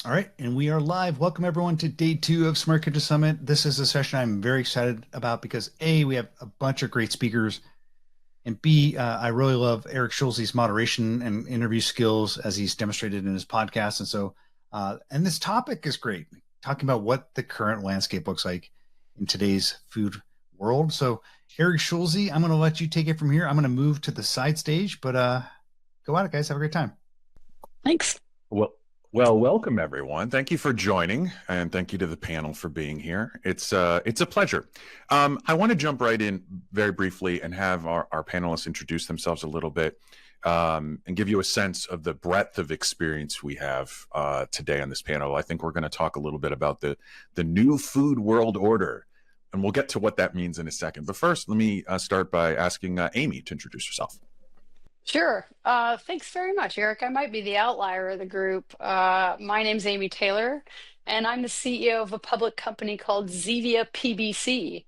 All right, and we are live. Welcome everyone to day 2 of Smart Kitchen Summit. This is a session I'm very excited about because A, we have a bunch of great speakers, and B, I really love Eric Schulze's moderation and interview skills as he's demonstrated in his podcast. And this topic is great, talking about what the current landscape looks like in today's food world. So Eric Schulze, I'm going to let you take it from here. I'm going to move to the side stage, but go at it, guys. Have a great time. Thanks. Well, welcome everyone. Thank you for joining, and thank you to the panel for being here. It's a pleasure. I want to jump right in very briefly and have our panelists introduce themselves a little bit, and give you a sense of the breadth of experience we have today on this panel. I think we're going to talk a little bit about the new food world order, and we'll get to what that means in a second. But first, let me start by asking Amy to introduce herself. Sure. Thanks very much, Eric. I might be the outlier of the group. My name's Amy Taylor, and I'm the CEO of a public company called Zevia PBC.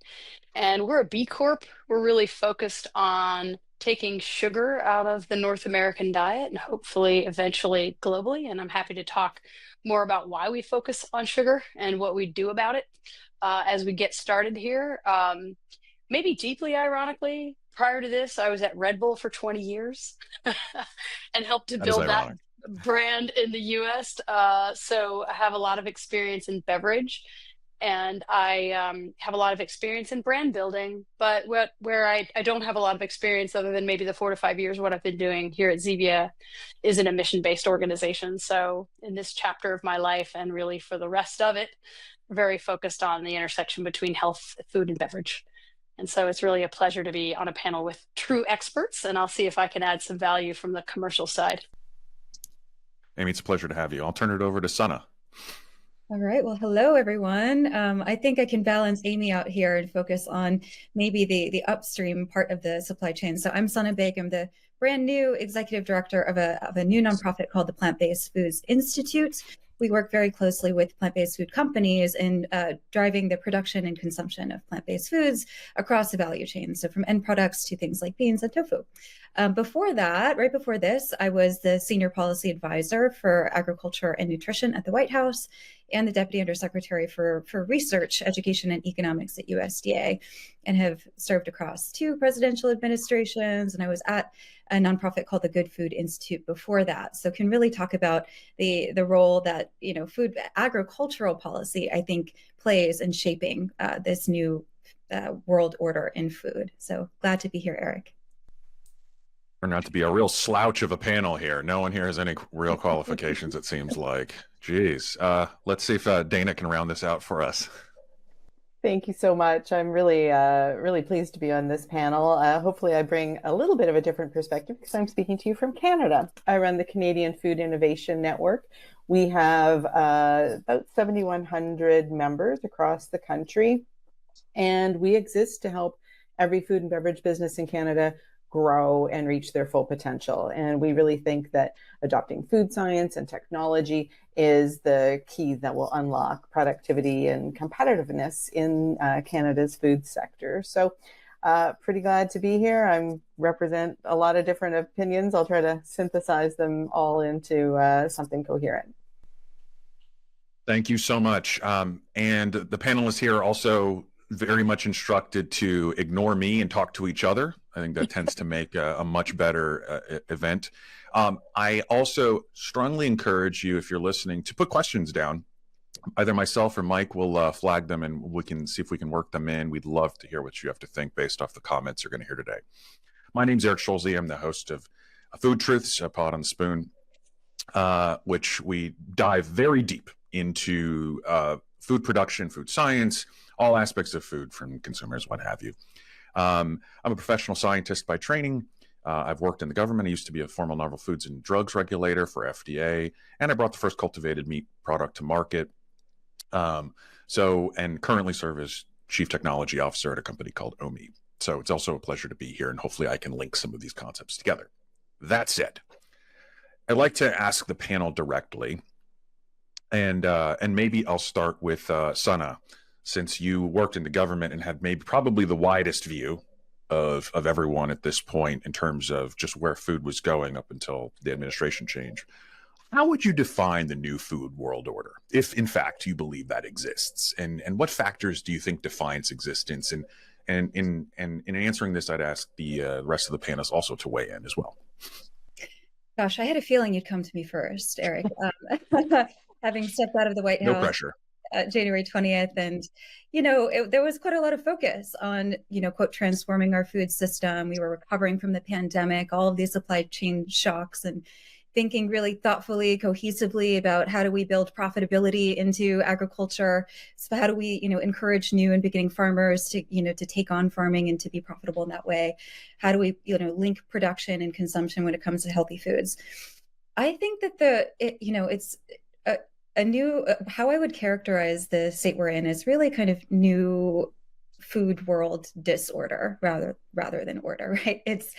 And we're a B Corp. We're really focused on taking sugar out of the North American diet and hopefully eventually globally. And I'm happy to talk more about why we focus on sugar and what we do about it as we get started here. Maybe deeply ironically, prior to this, I was at Red Bull for 20 years and helped to build that brand in the US. So I have a lot of experience in beverage, and I have a lot of experience in brand building. But where I don't have a lot of experience, other than maybe the 4 to 5 years, what I've been doing here at Zevia is in a mission-based organization. So in this chapter of my life, and really for the rest of it, very focused on the intersection between health, food, and beverage. And so it's really a pleasure to be on a panel with true experts, and I'll see if I can add some value from the commercial side. Amy, it's a pleasure to have you. I'll turn it over to Sanah. All right. Well, hello, everyone. I think I can balance Amy out here and focus on maybe the upstream part of the supply chain. So I'm Sanah Baig. I'm the brand new executive director of a new nonprofit called the Plant-Based Foods Institute. We work very closely with plant-based food companies in driving the production and consumption of plant-based foods across the value chain. So from end products to things like beans and tofu. Before that, right before this, I was the senior policy advisor for agriculture and nutrition at the White House and the deputy undersecretary for research, education, and economics at USDA, and have served across 2 presidential administrations. And I was at a nonprofit called the Good Food Institute before that. So can really talk about the role that, food agricultural policy, I think, plays in shaping this new world order in food. So glad to be here, Eric. Turned out to be a real slouch of a panel here. No one here has any real qualifications, it seems like. Geez. Let's see if Dana can round this out for us. Thank you so much. I'm really pleased to be on this panel. Hopefully I bring a little bit of a different perspective because I'm speaking to you from Canada. I run the Canadian Food Innovation Network. We have about 7,100 members across the country, and we exist to help every food and beverage business in Canada grow and reach their full potential. And we really think that adopting food science and technology is the key that will unlock productivity and competitiveness in Canada's food sector. So pretty glad to be here. I represent a lot of different opinions. I'll try to synthesize them all into something coherent. Thank you so much. And the panelists here are also very much instructed to ignore me and talk to each other. I think that tends to make a much better event. I also strongly encourage you, if you're listening, to put questions down. Either myself or Mike will flag them, and we can see if we can work them in. We'd love to hear what you have to think based off the comments you're going to hear today. My name's Eric Schulze. I'm the host of Food Truths, a pod on the spoon, which we dive very deep into food production, food science, all aspects of food, from consumers, what have you. I'm a professional scientist by training. I've worked in the government. I used to be a former novel foods and drugs regulator for FDA, and I brought the first cultivated meat product to market. And currently serve as chief technology officer at a company called OMI. So it's also a pleasure to be here, and hopefully I can link some of these concepts together. That said, I'd like to ask the panel directly, and maybe I'll start with Sanah, since you worked in the government and had maybe probably the widest view of everyone at this point in terms of just where food was going up until the administration change. How would you define the new food world order, if in fact you believe that exists? And what factors do you think define its existence? And in answering this, I'd ask the rest of the panelists also to weigh in as well. Gosh, I had a feeling you'd come to me first, Eric. Having stepped out of the White House. No pressure. January 20th. And, there was quite a lot of focus on, quote, transforming our food system. We were recovering from the pandemic, all of these supply chain shocks, and thinking really thoughtfully, cohesively about how do we build profitability into agriculture. So how do we, encourage new and beginning farmers to, to take on farming and to be profitable in that way? How do we, link production and consumption when it comes to healthy foods? I think that it's a new, how I would characterize the state we're in is really kind of new food world disorder rather than order, right? It's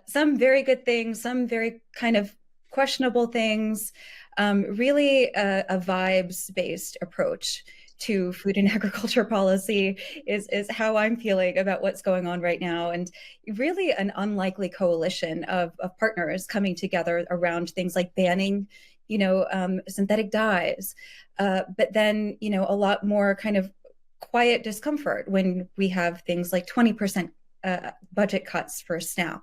some very good things, some very kind of questionable things, really a vibes-based approach to food and agriculture policy is how I'm feeling about what's going on right now. And really an unlikely coalition of partners coming together around things like banning synthetic dyes, but then, a lot more kind of quiet discomfort when we have things like 20% budget cuts for SNAP.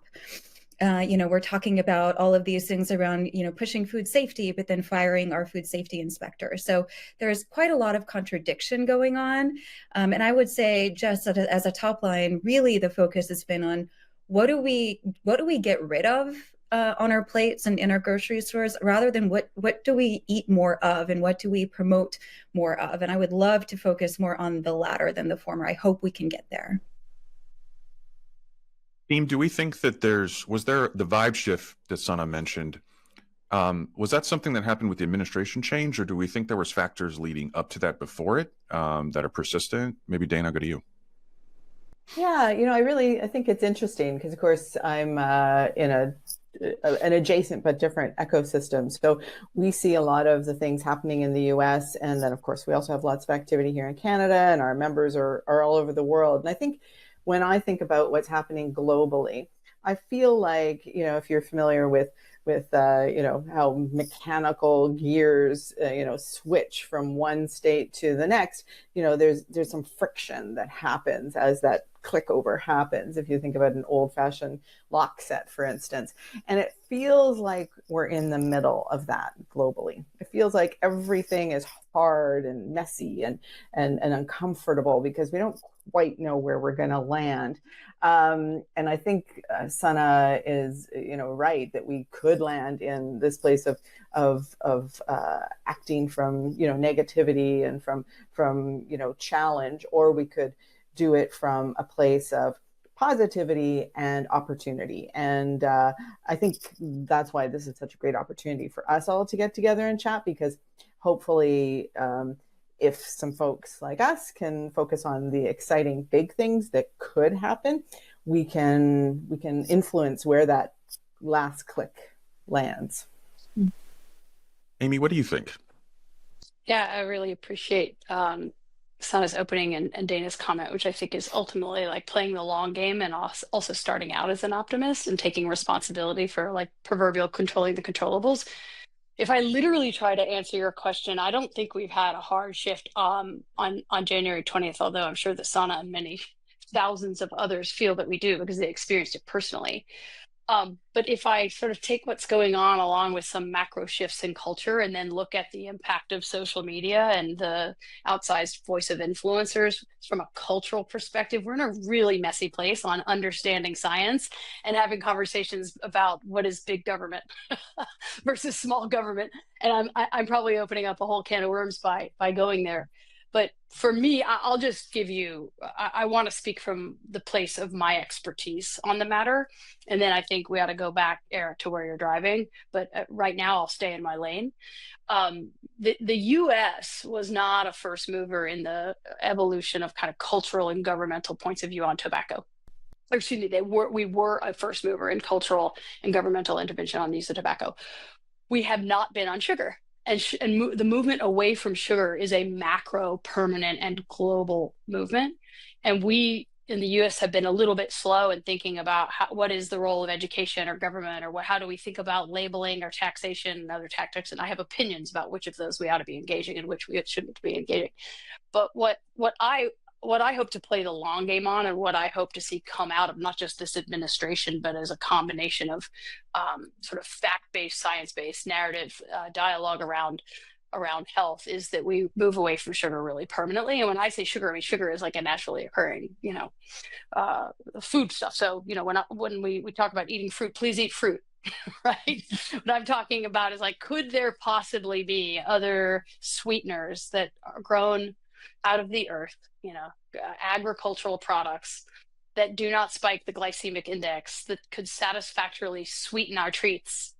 We're talking about all of these things around, pushing food safety, but then firing our food safety inspector. So there's quite a lot of contradiction going on. And I would say just as a top line, really the focus has been on what do we get rid of on our plates and in our grocery stores, rather than what do we eat more of and what do we promote more of? And I would love to focus more on the latter than the former. I hope we can get there. Team, do we think that was there the vibe shift that Sanah mentioned? Was that something that happened with the administration change, or do we think there was factors leading up to that before it that are persistent? Maybe Dana, I'll go to you. Yeah, I think it's interesting because, of course, I'm in an adjacent but different ecosystem. So we see a lot of the things happening in the US. And then, of course, we also have lots of activity here in Canada, and our members are all over the world. And I think when I think about what's happening globally, I feel like, if you're familiar with how mechanical gears, switch from one state to the next, there's some friction that happens as that click over happens. If you think about an old fashioned lock set, for instance, and it feels like we're in the middle of that globally. It feels like everything is hard and messy and uncomfortable because we don't quite know where we're going to land. And I think Sanah is, right, that we could land in this place of acting from, negativity and from challenge, or we could do it from a place of positivity and opportunity. And I think that's why this is such a great opportunity for us all to get together and chat, because hopefully if some folks like us can focus on the exciting big things that could happen, we can influence where that last click lands. Amy, what do you think? Yeah, I really appreciate Sanah's opening and Dana's comment, which I think is ultimately like playing the long game and also starting out as an optimist and taking responsibility for like proverbial controlling the controllables. If I literally try to answer your question, I don't think we've had a hard shift on January 20th, although I'm sure that Sanah and many thousands of others feel that we do because they experienced it personally. But if I sort of take what's going on along with some macro shifts in culture and then look at the impact of social media and the outsized voice of influencers from a cultural perspective, we're in a really messy place on understanding science and having conversations about what is big government versus small government. And I'm probably opening up a whole can of worms by going there. But for me, I'll just give you, I want to speak from the place of my expertise on the matter. And then I think we ought to go back, Eric, to where you're driving. But right now, I'll stay in my lane. The US was not a first mover in the evolution of kind of cultural and governmental points of view on tobacco. Or excuse me, we were a first mover in cultural and governmental intervention on the use of tobacco. We have not been on sugar. And the movement away from sugar is a macro, permanent, and global movement. And we in the US have been a little bit slow in thinking about what is the role of education or government, or how do we think about labeling or taxation and other tactics. And I have opinions about which of those we ought to be engaging and which we shouldn't be engaging. But what I hope to play the long game on, and what I hope to see come out of not just this administration, but as a combination of sort of fact-based, science-based narrative dialogue around health, is that we move away from sugar really permanently. And when I say sugar, I mean sugar is like a naturally occurring, food stuff. So, when we talk about eating fruit, please eat fruit, right? What I'm talking about is like, could there possibly be other sweeteners that are grown out of the earth, agricultural products that do not spike the glycemic index, that could satisfactorily sweeten our treats,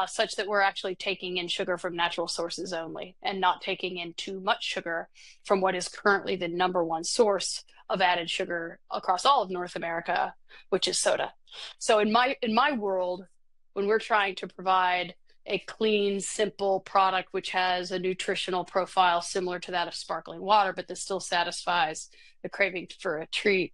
such that we're actually taking in sugar from natural sources only, and not taking in too much sugar from what is currently the number one source of added sugar across all of North America, which is soda. So in my world, when we're trying to provide a clean, simple product which has a nutritional profile similar to that of sparkling water, but that still satisfies the craving for a treat,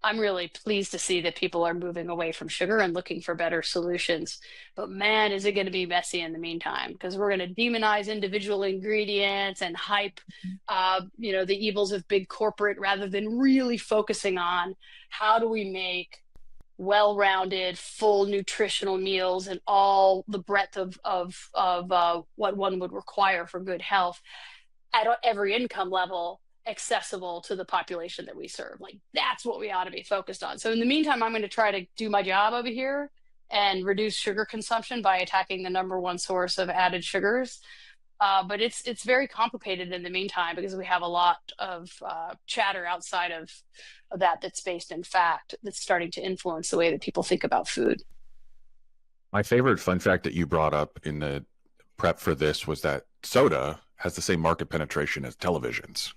I'm really pleased to see that people are moving away from sugar and looking for better solutions. But man, is it going to be messy in the meantime, because we're going to demonize individual ingredients and hype, the evils of big corporate, rather than really focusing on how do we make well-rounded, full nutritional meals and all the breadth of what one would require for good health at every income level, accessible to the population that we serve. Like, that's what we ought to be focused on. So in the meantime, I'm going to try to do my job over here and reduce sugar consumption by attacking the number one source of added sugars. But it's very complicated in the meantime, because we have a lot of chatter outside of that's based in fact, that's starting to influence the way that people think about food. My favorite fun fact that you brought up in the prep for this was that soda has the same market penetration as televisions.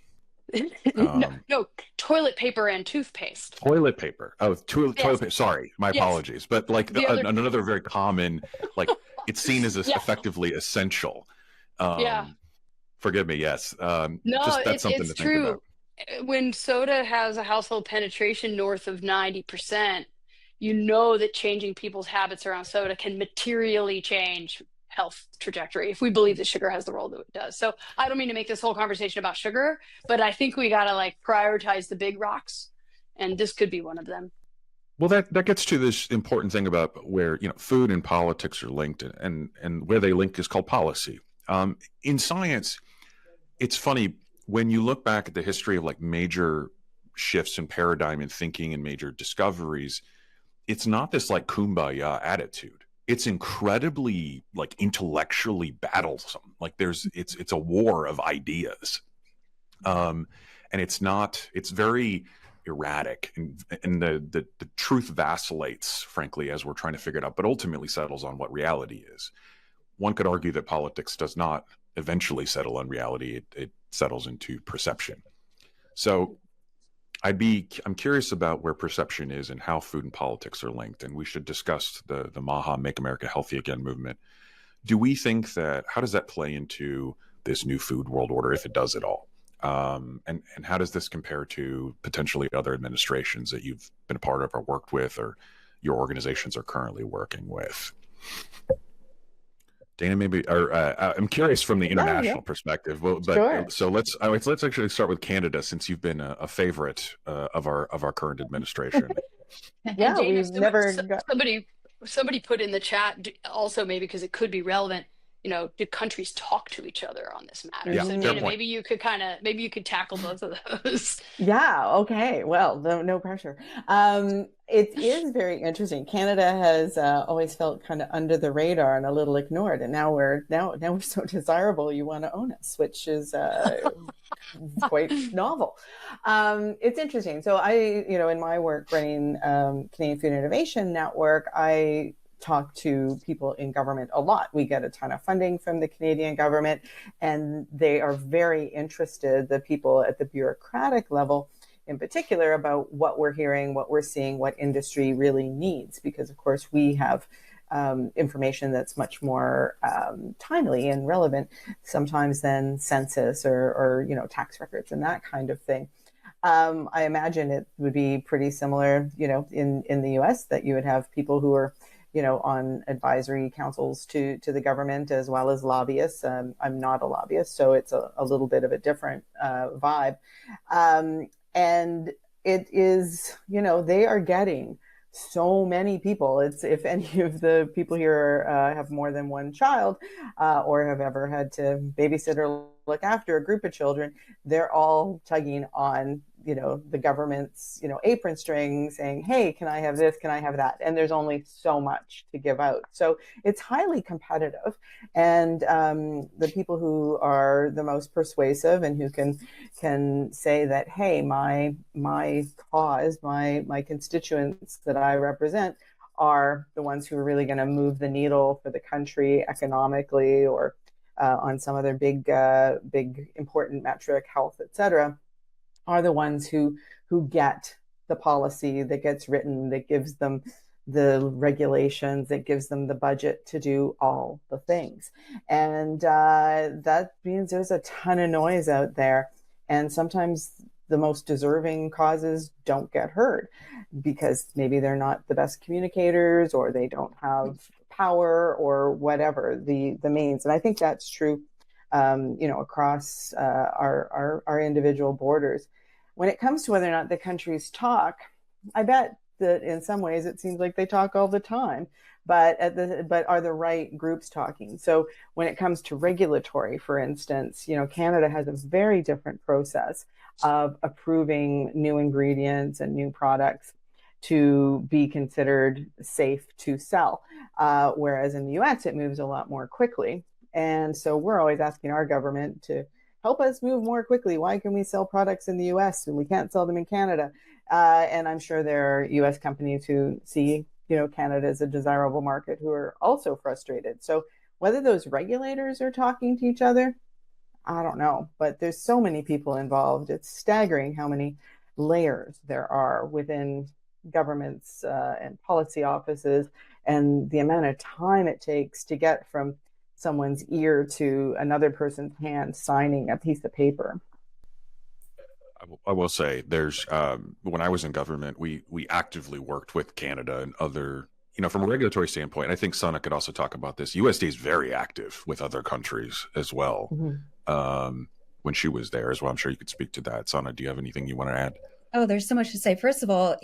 No, toilet paper and toothpaste. Toilet paper. Oh, toilet Yes. paper. Sorry, my Yes. apologies. But like another very common, like, it's seen as Yeah. effectively essential. Yeah. Forgive me. Yes. No, that's something it's to true. think about. When soda has a household penetration north of 90%, you know that changing people's habits around soda can materially change health trajectory, if we believe that sugar has the role that it does. So I don't mean to make this whole conversation about sugar, but I think we got to prioritize the big rocks, and this could be one of them. Well, that gets to this important thing about where food and politics are linked, and where they link is called policy. In science, it's funny when you look back at the history of major shifts in paradigm and thinking and major discoveries. It's not this kumbaya attitude. It's incredibly intellectually battlesome. It's a war of ideas, and it's very erratic, and the truth vacillates, frankly, as we're trying to figure it out, but ultimately settles on what reality is. One could argue that politics does not eventually settle on reality. It settles into perception. So I'm curious about where perception is and how food and politics are linked. And we should discuss the MAHA, Make America Healthy Again movement. Do we think how does that play into this new food world order, if it does at all? And how does this compare to potentially other administrations that you've been a part of or worked with, or your organizations are currently working with? Dana, maybe, or I'm curious from the international perspective. Well, but Sure. So let's actually start with Canada, since you've been a favorite of our current administration. Yeah, Dana, we've never got... somebody put in the chat also, maybe because it could be relevant. Do countries talk to each other on this matter? Yeah, so Dana, maybe you could tackle both of those. Yeah. Okay. Well, no pressure. It is very interesting. Canada has always felt kind of under the radar and a little ignored, and now we're so desirable. You want to own us, which is quite novel. It's interesting. So in my work running Canadian Food Innovation Network, I talk to people in government a lot. We get a ton of funding from the Canadian government, and they are very interested, the people at the bureaucratic level in particular, about what we're hearing, what we're seeing, what industry really needs, because of course we have information that's much more timely and relevant sometimes than census or tax records and that kind of thing. I imagine it would be pretty similar, in the US, that you would have people who are, on advisory councils to the government as well as lobbyists. I'm not a lobbyist, so it's a little bit of a different vibe. And it is, they are getting so many people. It's, if any of the people here have more than one child or have ever had to babysit or look after a group of children, they're all tugging on, the government's, apron string, saying, hey, can I have this? Can I have that? And there's only so much to give out. So it's highly competitive. And the people who are the most persuasive and who can say that, hey, my cause, my constituents that I represent are the ones who are really going to move the needle for the country economically, or on some other big important metric, health, et cetera, are the ones who get the policy that gets written, that gives them the regulations, that gives them the budget to do all the things. And that means there's a ton of noise out there. And sometimes the most deserving causes don't get heard because maybe they're not the best communicators, or they don't have power, or whatever the means. And I think that's true, across our individual borders. When it comes to whether or not the countries talk, I bet that in some ways it seems like they talk all the time, but are the right groups talking? So when it comes to regulatory, for instance, Canada has a very different process of approving new ingredients and new products to be considered safe to sell, whereas in the US it moves a lot more quickly. And so we're always asking our government to help us move more quickly. Why can we sell products in the US and we can't sell them in Canada? And I'm sure there are US companies who see, Canada as a desirable market, who are also frustrated. So whether those regulators are talking to each other, I don't know. But there's so many people involved. It's staggering how many layers there are within governments and policy offices, and the amount of time it takes to get from someone's ear to another person's hand signing a piece of paper. I will say, there's when I was in government, we actively worked with Canada and other, from a regulatory standpoint. I think Sanah could also talk about this. USDA is very active with other countries as well. When she was there as well, I'm sure you could speak to that. Sanah, do you have anything you want to add? Oh, there's so much to say. First of all,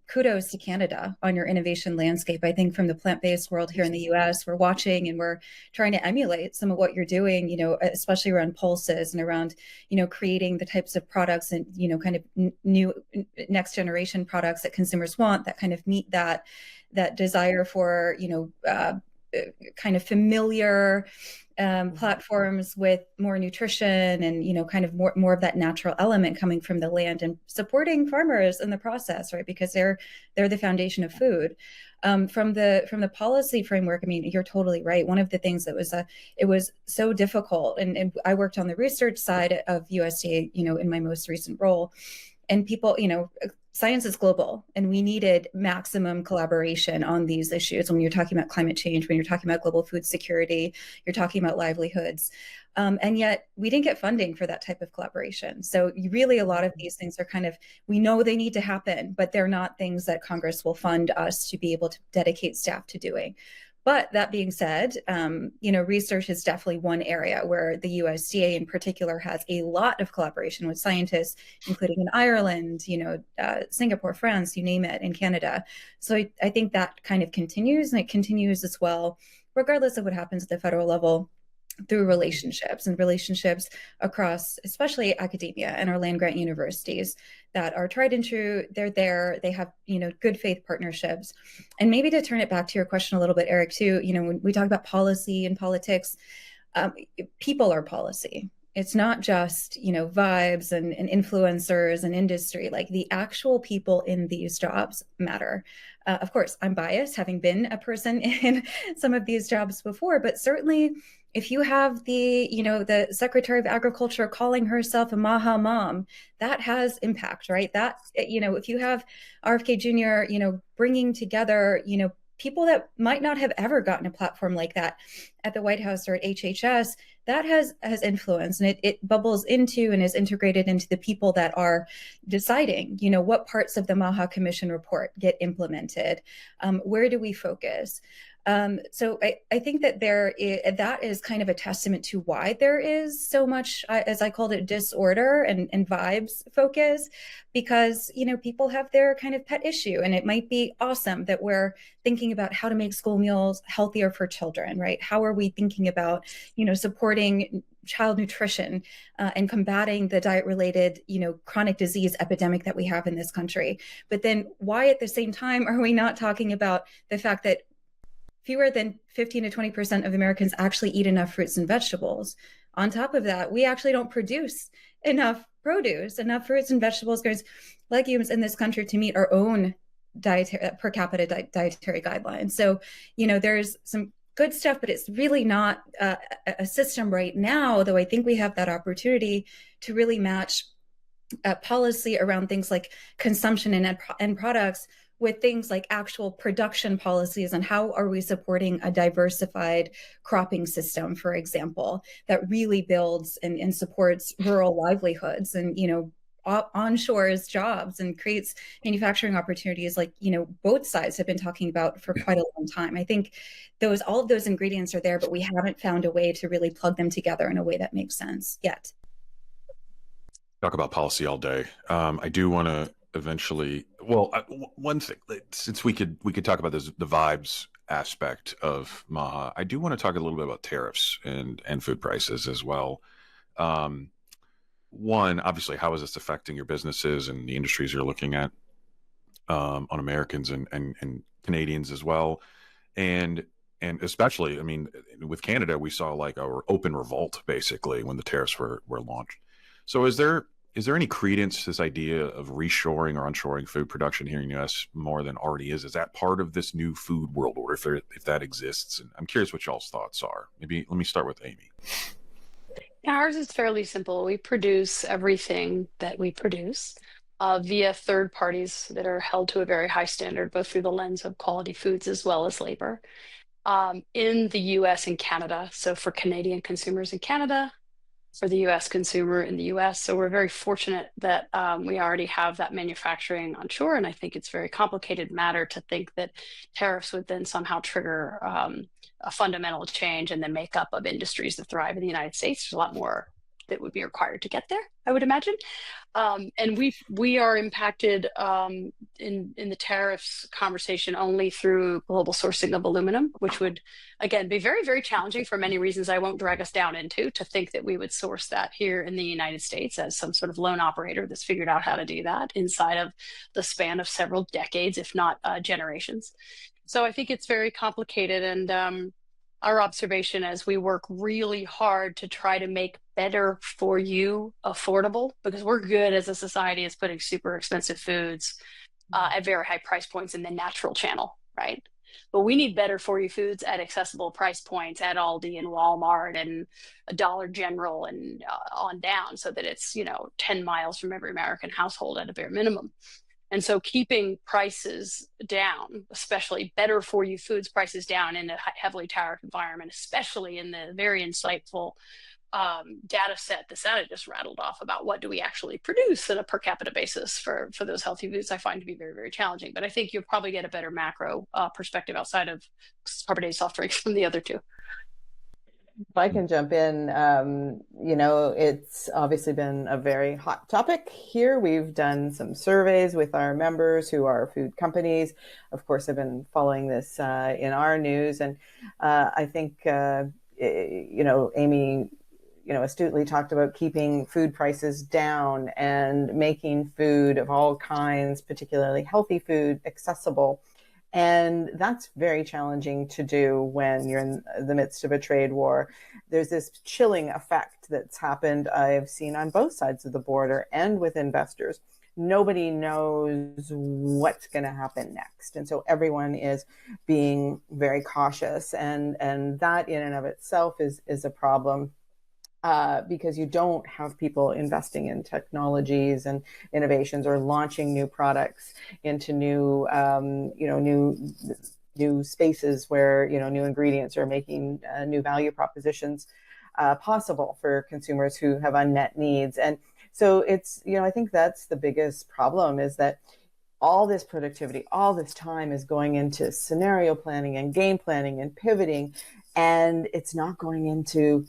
kudos to Canada on your innovation landscape. I think from the plant-based world here in the US, we're watching and we're trying to emulate some of what you're doing, especially around pulses and around, creating the types of products and, kind of new next generation products that consumers want, that kind of meet that desire for, kind of familiar platforms with more nutrition and, kind of more of that natural element coming from the land, and supporting farmers in the process, right? Because they're the foundation of food. From the policy framework, I mean, you're totally right. One of the things that it was so difficult, and I worked on the research side of USDA, in my most recent role, and people, science is global, and we needed maximum collaboration on these issues. When you're talking about climate change, when you're talking about global food security, you're talking about livelihoods. And yet we didn't get funding for that type of collaboration. So really, a lot of these things are kind of, we know they need to happen, but they're not things that Congress will fund us to be able to dedicate staff to doing. But that being said, research is definitely one area where the USDA in particular has a lot of collaboration with scientists, including in Ireland, Singapore, France, you name it, in Canada. So I think that kind of continues, and it continues as well, regardless of what happens at the federal level, through relationships across, especially academia and our land grant universities that are tried and true. They're there. They have, good faith partnerships. And maybe to turn it back to your question a little bit, Eric, too, when we talk about policy and politics, people are policy. It's not just, vibes and influencers and industry. Like, the actual people in these jobs matter. Of course, I'm biased, having been a person in some of these jobs before, but certainly if you have the Secretary of Agriculture calling herself a Maha mom, that has impact, right? That, if you have RFK Jr., bringing together, people that might not have ever gotten a platform like that at the White House or at HHS, that has influence, and it bubbles into and is integrated into the people that are deciding, what parts of the Maha Commission report get implemented. Where do we focus? So I think that that is kind of a testament to why there is so much, as I called it, disorder and vibes focus, because, people have their kind of pet issue, and it might be awesome that we're thinking about how to make school meals healthier for children, right? How are we thinking about, supporting child nutrition and combating the diet-related, chronic disease epidemic that we have in this country? But then why at the same time are we not talking about the fact that fewer than 15 to 20% of Americans actually eat enough fruits and vegetables? On top of that, we actually don't produce enough produce, enough fruits and vegetables, grains, legumes in this country to meet our own per capita dietary guidelines. So, there's some good stuff, but it's really not a system right now, though I think we have that opportunity to really match policy around things like consumption and end products with things like actual production policies, and how are we supporting a diversified cropping system, for example, that really builds and supports rural livelihoods and, onshores jobs and creates manufacturing opportunities like, both sides have been talking about for quite a long time. I think all of those ingredients are there, but we haven't found a way to really plug them together in a way that makes sense yet. Talk about policy all day. I do want to eventually, one thing, since we could talk about this, the vibes aspect of Maha, I do want to talk a little bit about tariffs and food prices as well. One, obviously, how is this affecting your businesses and the industries you're looking at, on Americans and Canadians as well, and especially, I mean, with Canada, we saw like our open revolt basically when the tariffs were launched. So is there any credence to this idea of reshoring or onshoring food production here in the U.S. more than already is? Is that part of this new food world order, if that exists? And I'm curious what y'all's thoughts are. Maybe let me start with Amy. Ours is fairly simple. We produce everything that we produce via third parties that are held to a very high standard, both through the lens of quality foods as well as labor, in the US and Canada. So for Canadian consumers in Canada, for the US consumer in the US. So we're very fortunate that we already have that manufacturing onshore. And I think it's a very complicated matter to think that tariffs would then somehow trigger a fundamental change and the makeup of industries that thrive in the United States. There's a lot more that would be required to get there, I would imagine. And we are impacted in the tariffs conversation only through global sourcing of aluminum, which would, again, be very, very challenging for many reasons I won't drag us down into, to think that we would source that here in the United States as some sort of lone operator that's figured out how to do that inside of the span of several decades, if not generations. So I think it's very complicated, and our observation as we work really hard to try to make better for you affordable, because we're good as a society as putting super expensive foods at very high price points in the natural channel, right? But we need better for you foods at accessible price points at Aldi and Walmart and Dollar General and on down, so that it's 10 miles from every American household at a bare minimum. And so keeping prices down, especially better for you foods prices down in a heavily tariff environment, especially in the very insightful data set that Sanah just rattled off about what do we actually produce on a per capita basis for those healthy foods, I find to be very, very challenging. But I think you'll probably get a better macro perspective outside of carbonated soft drinks from the other two. If I can jump in, it's obviously been a very hot topic here. We've done some surveys with our members who are food companies. Of course, I've been following this in our news. And I think, Amy, astutely talked about keeping food prices down and making food of all kinds, particularly healthy food, accessible. And that's very challenging to do when you're in the midst of a trade war. There's this chilling effect that's happened, I've seen on both sides of the border and with investors. Nobody knows what's going to happen next. And so everyone is being very cautious. And that in and of itself is a problem. Because you don't have people investing in technologies and innovations or launching new products into new new spaces where, new ingredients are making new value propositions possible for consumers who have unmet needs. And so it's, I think that's the biggest problem, is that all this productivity, all this time is going into scenario planning and game planning and pivoting, and it's not going into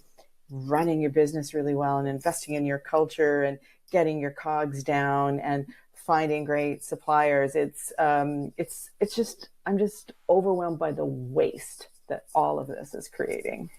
running your business really well and investing in your culture and getting your cogs down and finding great suppliers. I'm just overwhelmed by the waste that all of this is creating.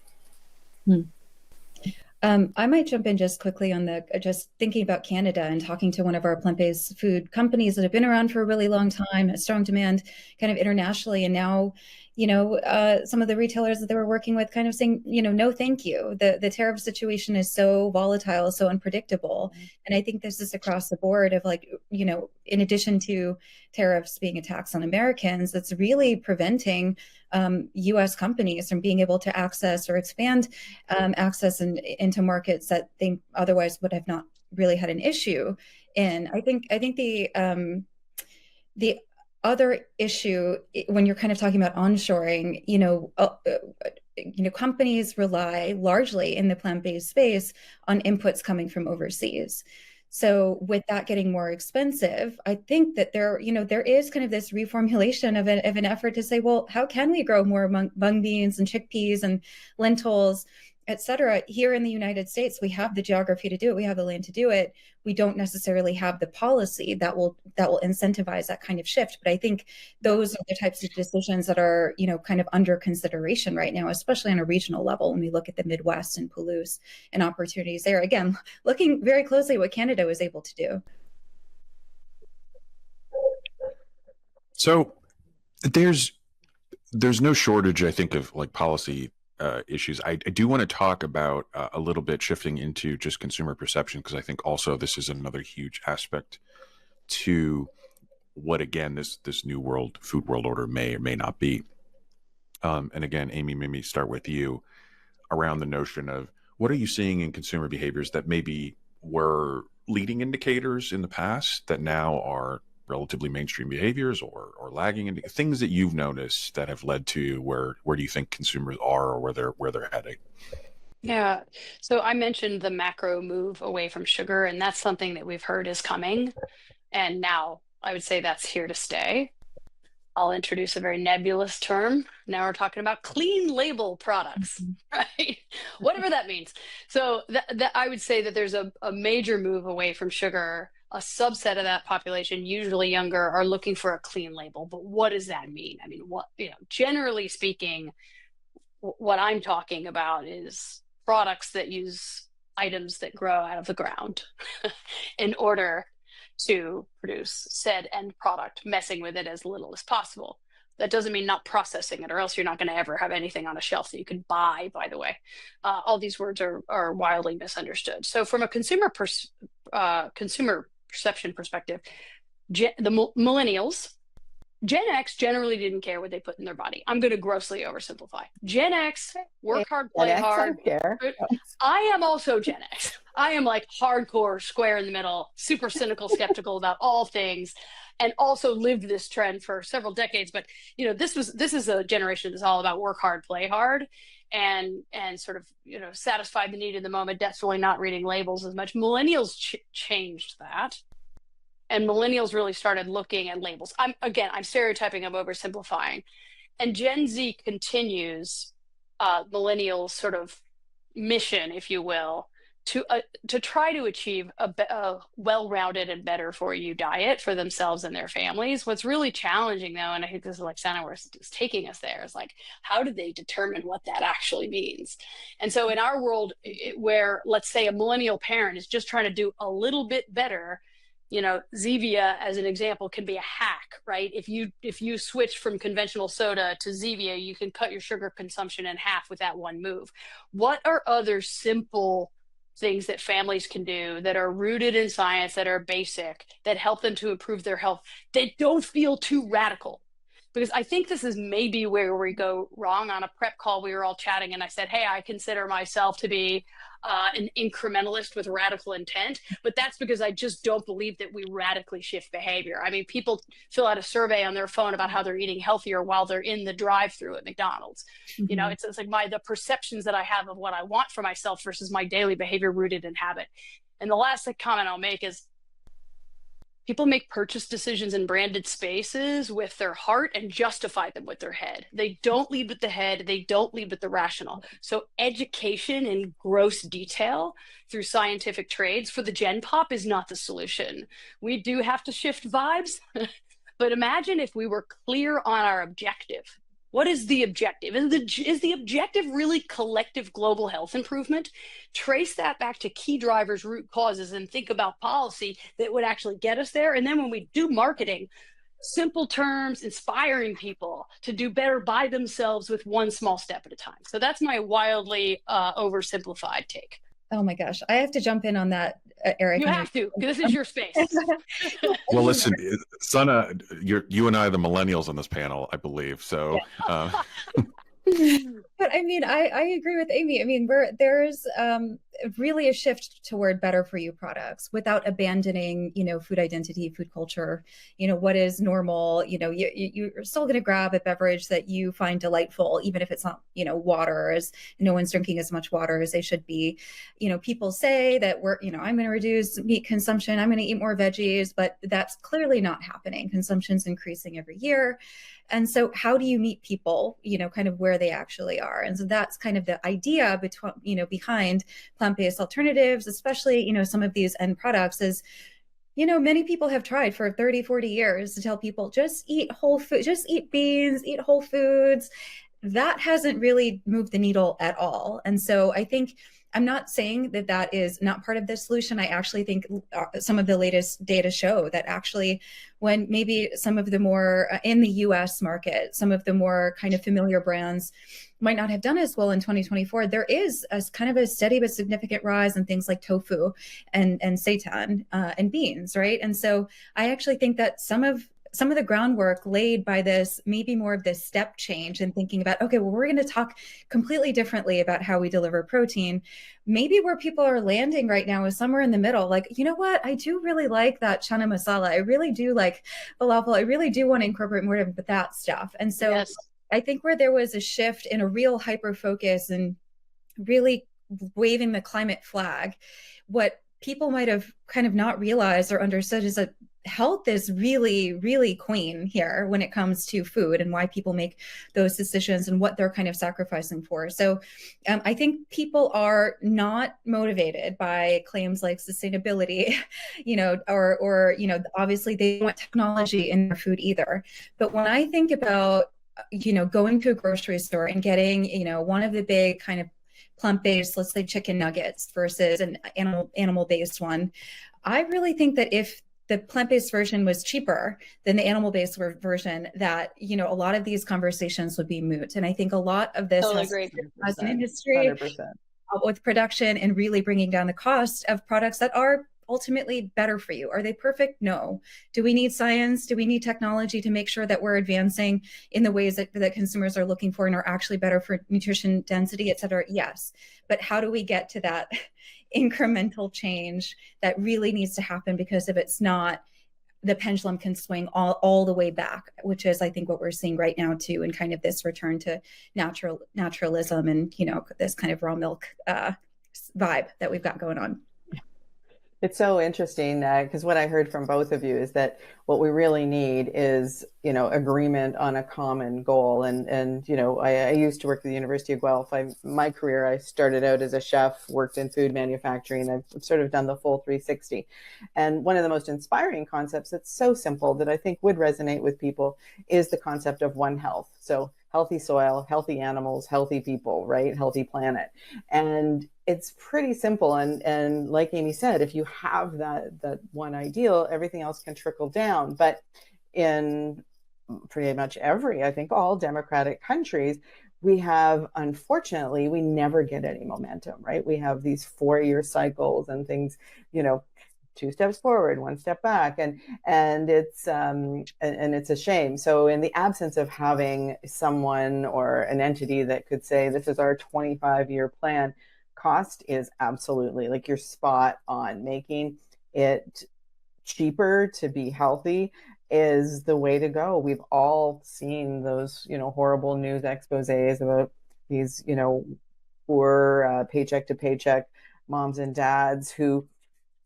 I might jump in just quickly on just thinking about Canada and talking to one of our plant-based food companies that have been around for a really long time, a strong demand kind of internationally. And now, some of the retailers that they were working with kind of saying, no, thank you. The tariff situation is so volatile, so unpredictable. And I think this is across the board of in addition to tariffs being a tax on Americans, that's really preventing U.S. companies from being able to access or expand access into markets that they otherwise would have not really had an issue in. I think the other issue, when you're kind of talking about onshoring, companies rely largely in the plant-based space on inputs coming from overseas. So with that getting more expensive, I think that there is kind of this reformulation of an effort to say, well, how can we grow more mung beans and chickpeas and lentils, et cetera? Here in the United States, we have the geography to do it. We have the land to do it. We don't necessarily have the policy that will incentivize that kind of shift. But I think those are the types of decisions that are, kind of under consideration right now, especially on a regional level, when we look at the Midwest and Palouse and opportunities there. Again, looking very closely at what Canada was able to do. So there's no shortage, I think, of policy issues. I do want to talk about a little bit shifting into just consumer perception, because I think also this is another huge aspect to what, again, this new food world order may or may not be. And again, Amy, maybe start with you around the notion of what are you seeing in consumer behaviors that maybe were leading indicators in the past that now are relatively mainstream behaviors or lagging things that you've noticed that have led to where do you think consumers are or where they're heading? Yeah. So I mentioned the macro move away from sugar, and that's something that we've heard is coming. And now I would say that's here to stay. I'll introduce a very nebulous term. Now we're talking about clean label products, right? Whatever that means. So that I would say that there's a major move away from sugar. A subset of that population, usually younger, are looking for a clean label. But what does that mean? I mean, generally speaking, what I'm talking about is products that use items that grow out of the ground in order to produce said end product, messing with it as little as possible. That doesn't mean not processing it, or else you're not going to ever have anything on a shelf that you can buy, by the way. All these words are wildly misunderstood. So from a consumer perception perspective, the millennials, Gen X generally didn't care what they put in their body. I'm going to grossly oversimplify. Gen X, work hard, play hard. I am also Gen X. I am like hardcore, square in the middle, super cynical, skeptical about all things, and also lived this trend for several decades. But this is a generation that's all about work hard, play hard, and sort of satisfy the need in the moment. Definitely not reading labels as much. Millennials changed that. And millennials really started looking at labels. I'm stereotyping, I'm oversimplifying. And Gen Z continues millennials' sort of mission, if you will, to try to achieve a well-rounded and better for you diet for themselves and their families. What's really challenging, though, and I think this is like Sanah was taking us there, is like, how do they determine what that actually means? And so in our world, where let's say a millennial parent is just trying to do a little bit better, Zevia, as an example, can be a hack, right? If you switch from conventional soda to Zevia, you can cut your sugar consumption in half with that one move. What are other simple things that families can do that are rooted in science, that are basic, that help them to improve their health, that don't feel too radical? because I think this is maybe where we go wrong. On a prep call, we were all chatting, and I said, hey, I consider myself to be an incrementalist with radical intent, but that's because I just don't believe that we radically shift behavior. I mean, people fill out a survey on their phone about how they're eating healthier while they're in the drive-through at McDonald's. You know, it's like the perceptions that I have of what I want for myself versus my daily behavior rooted in habit. And the last comment I'll make is, people make purchase decisions in branded spaces with their heart and justify them with their head. They don't lead with the head. They don't lead with the rational. So education in gross detail through scientific trades for the Gen Pop is not the solution. We do have to shift vibes, but imagine if we were clear on our objective. What is the objective? Is the objective really collective global health improvement? Trace that back to key drivers, root causes, and think about policy that would actually get us there. And then when we do marketing, simple terms, inspiring people to do better by themselves with one small step at a time. So that's my wildly oversimplified take. Oh my gosh, I have to jump in on that, Eric. You have to, because this is your space. Well, listen, Sanah, you and I are the millennials on this panel, I believe. So, But I mean, I agree with Amy. I mean, there's really a shift toward better for you products without abandoning, food identity, food culture, what is normal. You're still going to grab a beverage that you find delightful, even if it's not, water, as no one's drinking as much water as they should be. People say that I'm going to reduce meat consumption, I'm going to eat more veggies, but that's clearly not happening. Consumption's increasing every year. And so how do you meet people, kind of where they actually are? And so that's kind of the idea behind plant-based alternatives, especially, some of these end products is, many people have tried for 30, 40 years to tell people, just eat whole food, just eat beans, eat whole foods. That hasn't really moved the needle at all. And so I think, I'm not saying that that is not part of the solution. I actually think some of the latest data show that actually when maybe some of the more in the US market, some of the more kind of familiar brands might not have done as well in 2024, there is a kind of a steady but significant rise in things like tofu and seitan and beans, right? And so I actually think that some of the groundwork laid by this, maybe more of this step change and thinking about, okay, well, we're going to talk completely differently about how we deliver protein. Maybe where people are landing right now is somewhere in the middle. Like, you know what? I do really like that chana masala. I really do like falafel. I really do want to incorporate more of that stuff. And so yes. I think where there was a shift in a real hyper focus and really waving the climate flag, what people might have kind of not realized or understood is that health is really, really queen here when it comes to food and why people make those decisions and what they're kind of sacrificing for. So I think people are not motivated by claims like sustainability, or obviously they don't want technology in their food either. But when I think about, going to a grocery store and getting, one of the big kind of plant-based, let's say chicken nuggets versus an animal-based one, I really think that if the plant-based version was cheaper than the animal-based version, that, a lot of these conversations would be moot. And I think a lot of this as an industry 100%. With production and really bringing down the cost of products that are ultimately better for you. Are they perfect? No. Do we need science? Do we need technology to make sure that we're advancing in the ways that consumers are looking for and are actually better for nutrition density, et cetera? Yes. But how do we get to that incremental change that really needs to happen? Because if it's not, the pendulum can swing all the way back, which is, I think, what we're seeing right now too, and kind of this return to naturalism and, this kind of raw milk vibe that we've got going on. It's so interesting because what I heard from both of you is that what we really need is, agreement on a common goal. And I used to work at the University of Guelph. My career, I started out as a chef, worked in food manufacturing. I've sort of done the full 360. And one of the most inspiring concepts that's so simple that I think would resonate with people is the concept of One Health. So healthy soil, healthy animals, healthy people, right? Healthy planet. And it's pretty simple. And like Amy said, if you have that one ideal, everything else can trickle down. But in pretty much I think all democratic countries, we have, unfortunately, we never get any momentum, right? We have these 4-year cycles and things, 2 steps forward, 1 step back, and it's a shame. So in the absence of having someone or an entity that could say, this is our 25-year plan, cost is absolutely, like, you're spot on. Making it cheaper to be healthy is the way to go. We've all seen those, horrible news exposés about these, poor paycheck to paycheck moms and dads who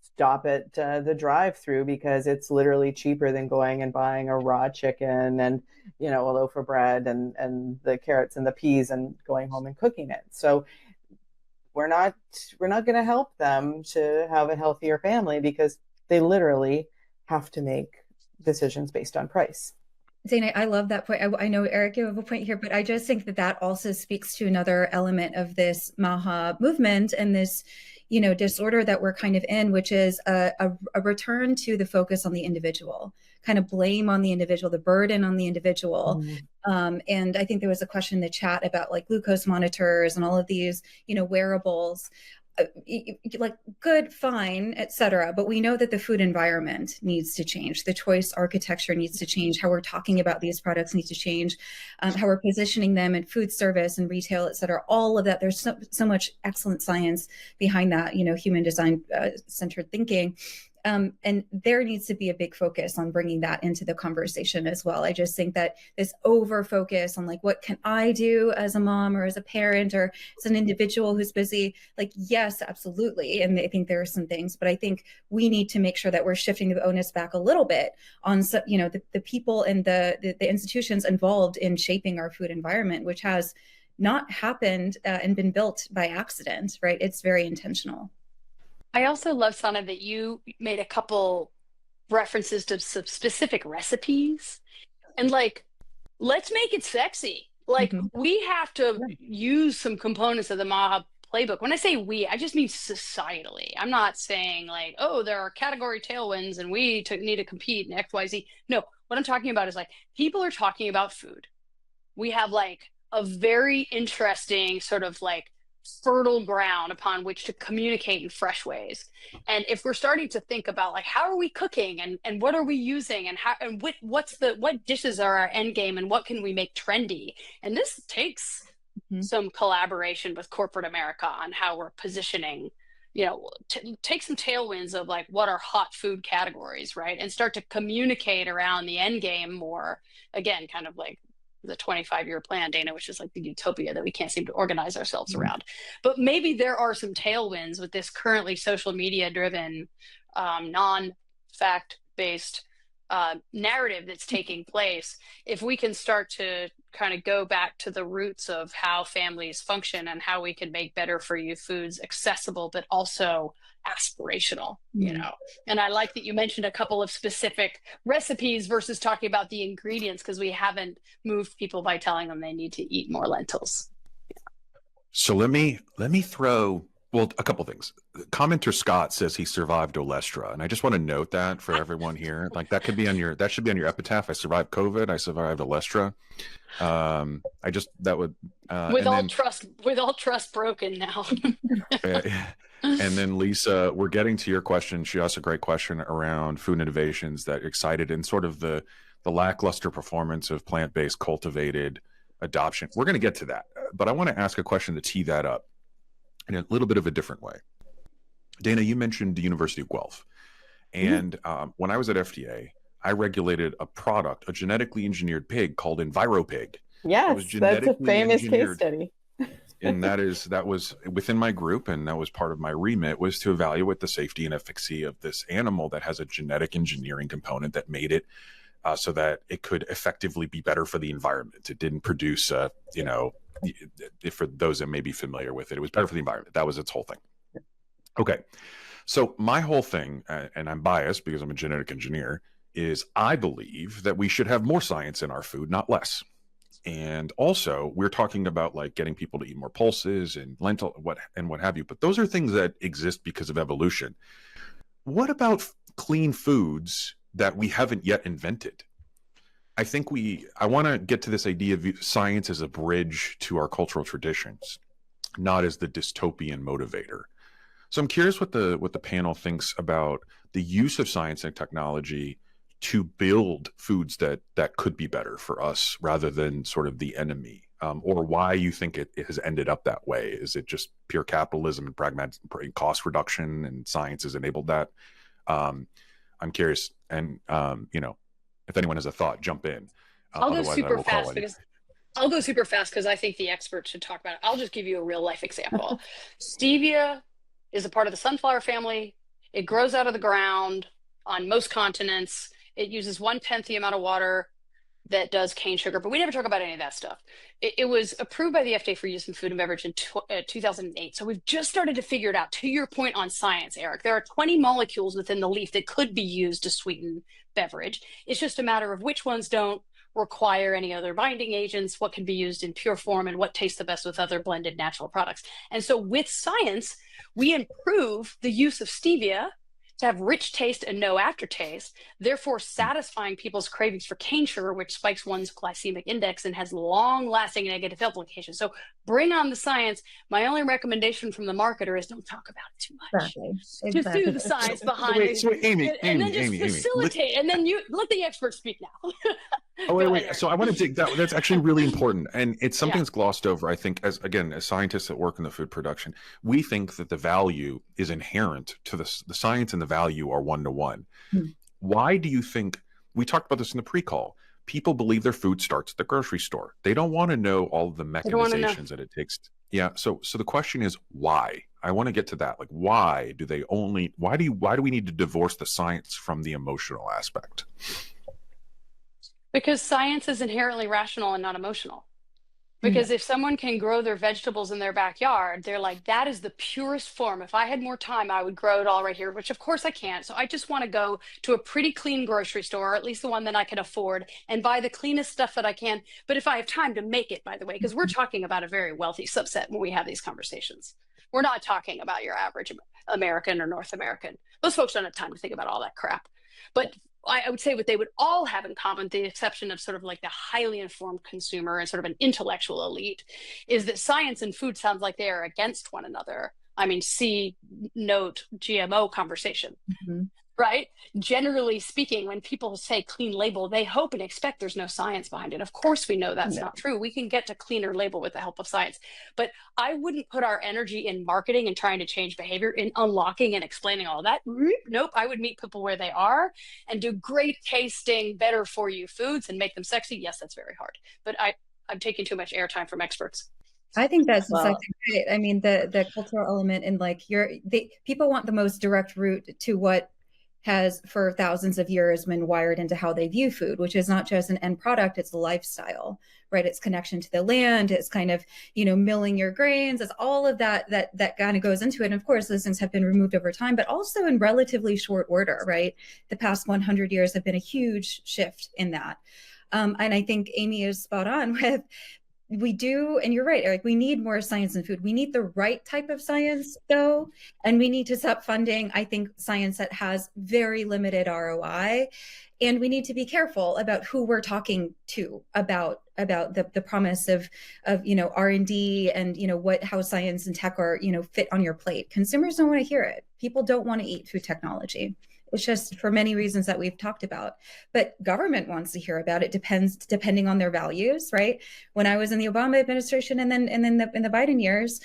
stop at the drive-through because it's literally cheaper than going and buying a raw chicken and, a loaf of bread and the carrots and the peas and going home and cooking it. So we're not going to help them to have a healthier family because they literally have to make decisions based on price. Dana, I love that point. I know, Eric, you have a point here, but I just think that also speaks to another element of this MAHA movement and this, disorder that we're kind of in, which is a return to the focus on the individual, kind of blame on the individual, the burden on the individual. And I think there was a question in the chat about like glucose monitors and all of these, wearables. Like good, fine, etc. But we know that the food environment needs to change. The choice architecture needs to change. How we're talking about these products needs to change. How we're positioning them in food service and retail, etc. All of that. There's so much excellent science behind that. Human design centered thinking. And there needs to be a big focus on bringing that into the conversation as well. I just think that this over focus on like, what can I do as a mom or as a parent or as an individual who's busy? Like, yes, absolutely. And I think there are some things, but I think we need to make sure that we're shifting the onus back a little bit on, the people and the institutions involved in shaping our food environment, which has not happened and been built by accident, right? It's very intentional. I also love, Sanah, that you made a couple references to some specific recipes and like, let's make it sexy. Like we have to use some components of the MAHA playbook. When I say we, I just mean societally. I'm not saying like, oh, there are category tailwinds and we need to compete in XYZ. No, what I'm talking about is like, people are talking about food. We have like a very interesting sort of like fertile ground upon which to communicate in fresh ways. And if we're starting to think about like, how are we cooking and what are we using and how, and what dishes are our end game and what can we make trendy? And this takes some collaboration with corporate America on how we're positioning, take some tailwinds of like, what are hot food categories, right? And start to communicate around the end game more, again, kind of like the 25-year plan, Dana, which is like the utopia that we can't seem to organize ourselves around. But maybe there are some tailwinds with this currently social media driven, non-fact based narrative that's taking place. If we can start to kind of go back to the roots of how families function and how we can make better for you foods accessible, but also aspirational, and I like that you mentioned a couple of specific recipes versus talking about the ingredients, because we haven't moved people by telling them they need to eat more lentils. So let me throw a couple things. Commenter Scott says he survived Olestra, and I just want to note that for everyone here. Like that should be on your epitaph. I survived COVID. I survived Olestra. With all trust broken now. And then Lisa, we're getting to your question. She asked a great question around food innovations that excited and sort of the lackluster performance of plant-based cultivated adoption. We're going to get to that, but I want to ask a question to tee that up in a little bit of a different way. Dana, you mentioned the University of Guelph. And when I was at FDA, I regulated a product, a genetically engineered pig called EnviroPig. Yes, that's a famous case study. And that was within my group, and that was part of my remit, was to evaluate the safety and efficacy of this animal that has a genetic engineering component that made it so that it could effectively be better for the environment. It didn't produce, for those that may be familiar with it, it was better for the environment. That was its whole thing. Okay. So my whole thing, and I'm biased because I'm a genetic engineer, is I believe that we should have more science in our food, not less. And also we're talking about like getting people to eat more pulses and lentil, what have you. But those are things that exist because of evolution. What about clean foods that we haven't yet invented? I want to get to this idea of science as a bridge to our cultural traditions, not as the dystopian motivator. So I'm curious what the panel thinks about the use of science and technology to build foods that could be better for us rather than sort of the enemy, or why you think it has ended up that way. Is it just pure capitalism and pragmatic cost reduction, and science has enabled that? I'm curious, and if anyone has a thought, jump in. I'll go Otherwise, I super will call fast in. because I'll go super fast because I think the experts should talk about it. I'll just give you a real life example. Stevia is a part of the sunflower family. It grows out of the ground on most continents. It uses 1/10 the amount of water that does cane sugar, but we never talk about any of that stuff. It was approved by the FDA for use in food and beverage in 2008. So we've just started to figure it out. To your point on science, Eric, there are 20 molecules within the leaf that could be used to sweeten beverage. It's just a matter of which ones don't require any other binding agents, what can be used in pure form, and what tastes the best with other blended natural products. And so with science, we improve the use of stevia to have rich taste and no aftertaste, therefore satisfying people's cravings for cane sugar, which spikes one's glycemic index and has long-lasting negative health implications. So bring on the science. My only recommendation from the marketer is don't talk about it too much. Just do the science behind it. So Amy, and then just facilitate. And then you let the experts speak now. Oh, wait. So I want to take that. That's actually really important. And it's something that's glossed over, I think, as scientists that work in the food production, we think that the value is inherent to the science, and the value are one-to-one. Why do you think, we talked about this in the pre-call, people believe their food starts at the grocery store? They don't want to know all of the mechanizations that it takes. Yeah. So the question is why? I want to get to that. Like, why do we need to divorce the science from the emotional aspect? Because science is inherently rational and not emotional. Because if someone can grow their vegetables in their backyard, they're like, that is the purest form. If I had more time, I would grow it all right here, which of course I can't. So I just want to go to a pretty clean grocery store, or at least the one that I can afford, and buy the cleanest stuff that I can. But if I have time to make it, by the way, because we're talking about a very wealthy subset when we have these conversations. We're not talking about your average American or North American. Those folks don't have time to think about all that crap. But I would say what they would all have in common, with the exception of sort of like the highly informed consumer and sort of an intellectual elite, is that science and food sounds like they are against one another. I mean, note GMO conversation, right? Generally speaking, when people say clean label, they hope and expect there's no science behind it. Of course, we know that's not true. We can get to cleaner label with the help of science. But I wouldn't put our energy in marketing and trying to change behavior, in unlocking and explaining all that. Nope. I would meet people where they are and do great tasting, better for you foods and make them sexy. Yes, that's very hard. But I'm taking too much airtime from experts. I think that's exactly right. I mean, the cultural element, and like people want the most direct route to what has for thousands of years been wired into how they view food, which is not just an end product, it's a lifestyle, right? It's connection to the land, it's kind of, milling your grains, it's all of that kind of goes into it. And of course, those things have been removed over time, but also in relatively short order, right? The past 100 years have been a huge shift in that. And I think Amy is spot on with, we do, and you're right, Eric, we need more science in food. We need the right type of science, though, and we need to stop funding, I think, science that has very limited ROI. And we need to be careful about who we're talking to about the promise of R&D and how science and tech are fit on your plate. Consumers don't want to hear it. People don't want to eat food technology. It's just for many reasons that we've talked about. But government wants to hear about it, depending on their values, right? When I was in the Obama administration and then in the Biden years,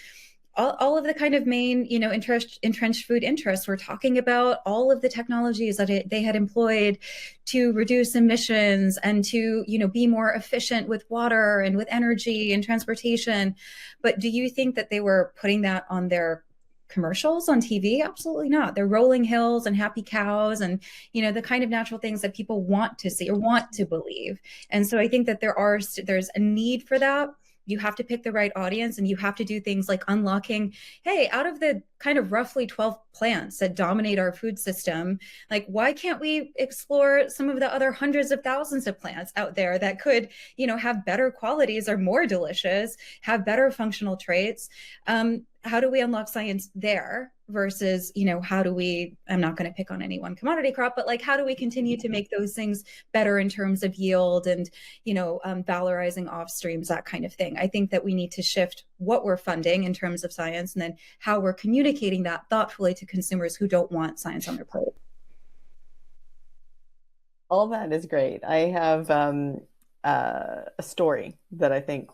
all of the kind of main, entrenched food interests were talking about all of the technologies that they had employed to reduce emissions and to, be more efficient with water and with energy and transportation. But do you think that they were putting that on their commercials on TV? Absolutely not. They're rolling hills and happy cows and, the kind of natural things that people want to see or want to believe. And so I think that there's a need for that. You have to pick the right audience, and you have to do things like unlocking, hey, out of the kind of roughly 12 plants that dominate our food system, like, why can't we explore some of the other hundreds of thousands of plants out there that could, have better qualities, or more delicious, have better functional traits? How do we unlock science there? versus, you know, how do we, I'm not going to pick on any one commodity crop, but like, how do we continue to make those things better in terms of yield and, you know, valorizing off streams, that kind of thing. I think that we need to shift what we're funding in terms of science and then how we're communicating that thoughtfully to consumers who don't want science on their plate. All that is great. I have a story that I think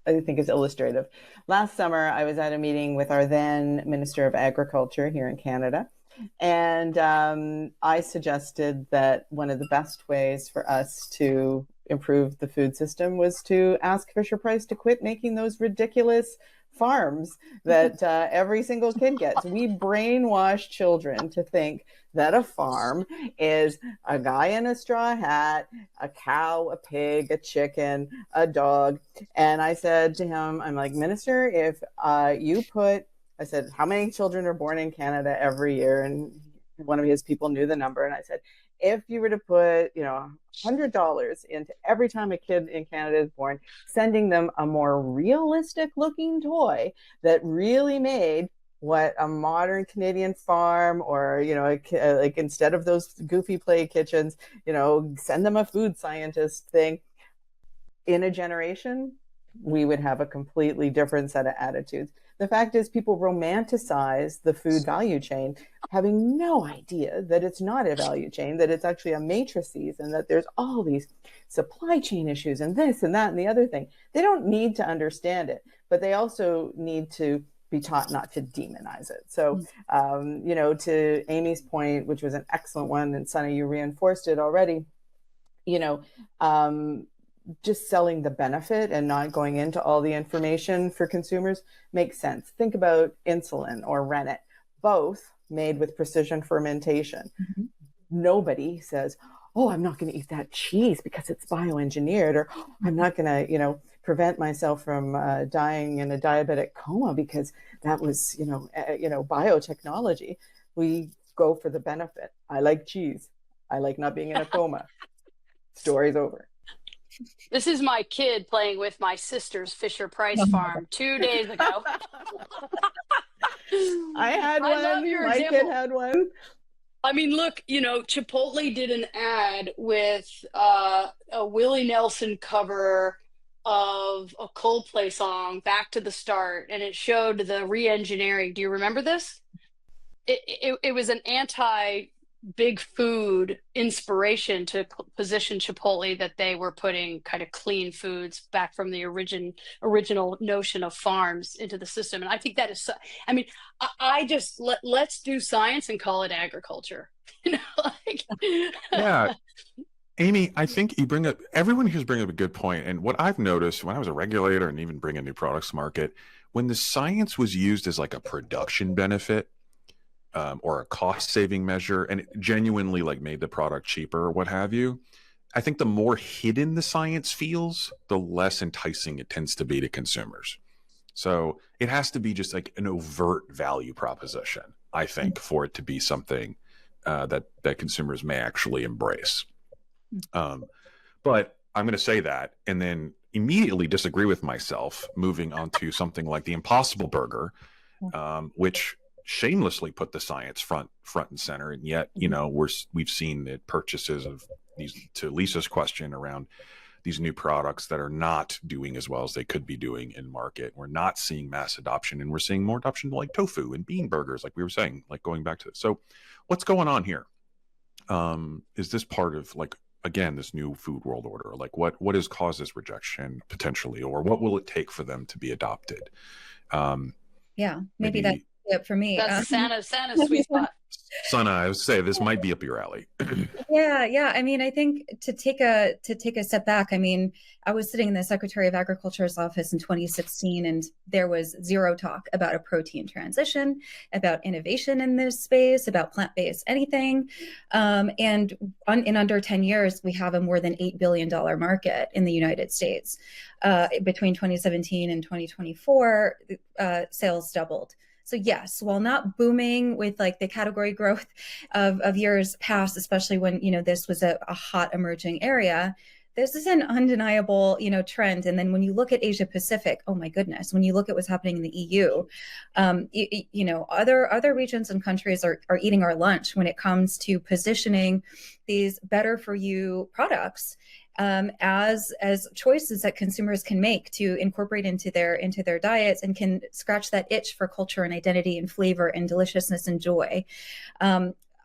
is illustrative. Last summer, I was at a meeting with our then Minister of Agriculture here in Canada, and I suggested that one of the best ways for us to improve the food system was to ask Fisher-Price to quit making those ridiculous farms that every single kid gets. We brainwash children to think that a farm is a guy in a straw hat, a cow, a pig, a chicken, a dog. And I said to him, I'm like, Minister, if I said, how many children are born in Canada every year? And one of his people knew the number. And I said, if you were to put, you know, $100 into every time a kid in Canada is born, sending them a more realistic looking toy that really made what a modern Canadian farm, or, you know, like instead of those goofy play kitchens, you know, send them a food scientist thing. In a generation, we would have a completely different set of attitudes. The fact is, people romanticize the food value chain, having no idea that it's not a value chain, that it's actually a matrices, and that there's all these supply chain issues and this and that and the other thing. They don't need to understand it, but they also need to be taught not to demonize it. So, you know, to Amy's point, which was an excellent one, and Sanah, you reinforced it already, you know, just selling the benefit and not going into all the information for consumers makes sense. Think about insulin or rennet, both made with precision fermentation. Mm-hmm. Nobody says, oh, I'm not going to eat that cheese because it's bioengineered, or oh, I'm not going to, you know, prevent myself from dying in a diabetic coma because that was, you know, biotechnology. We go for the benefit. I like cheese. I like not being in a coma. Story's over. This is my kid playing with my sister's Fisher-Price farm 2 days ago. I had one. My kid had one. I mean, look, you know, Chipotle did an ad with a Willie Nelson cover of a Coldplay song, Back to the Start, and it showed the re-engineering. Do you remember this? It was an anti-big food inspiration to position Chipotle that they were putting kind of clean foods back from the original notion of farms into the system. And I think that is so, I mean, I just let's do science and call it agriculture. You know, like yeah. Amy, I think you bring up, everyone here's bringing up a good point. And what I've noticed when I was a regulator and even bringing new products to market, when the science was used as like a production benefit or a cost saving measure, and it genuinely like made the product cheaper or what have you, I think the more hidden the science feels, the less enticing it tends to be to consumers. So it has to be just like an overt value proposition, I think, for it to be something that consumers may actually embrace. But I'm going to say that and then immediately disagree with myself, moving on to something like the Impossible Burger, which shamelessly put the science front and center. And yet, you know, we've seen the purchases of these, to Lisa's question around these new products that are not doing as well as they could be doing in market. We're not seeing mass adoption, and we're seeing more adoption like tofu and bean burgers, like we were saying, like going back to this. So what's going on here? Is this part of like, again, this new food world order? Like what has caused this rejection potentially, or what will it take for them to be adopted? Yeah, maybe that's it for me. That's Sanah's sweet spot. Sanah, I would say this might be up your alley. Yeah. I mean, I think to take a step back, I mean, I was sitting in the Secretary of Agriculture's office in 2016, and there was zero talk about a protein transition, about innovation in this space, about plant-based anything. And in under 10 years, we have a more than $8 billion market in the United States. Between 2017 and 2024, sales doubled. So yes, while not booming with like the category growth of years past, especially when, you know, this was a hot emerging area, this is an undeniable, trend. And then when you look at Asia Pacific, oh my goodness, when you look at what's happening in the EU, other regions and countries are eating our lunch when it comes to positioning these better for you products as choices that consumers can make to incorporate into their diets, and can scratch that itch for culture and identity and flavor and deliciousness and joy.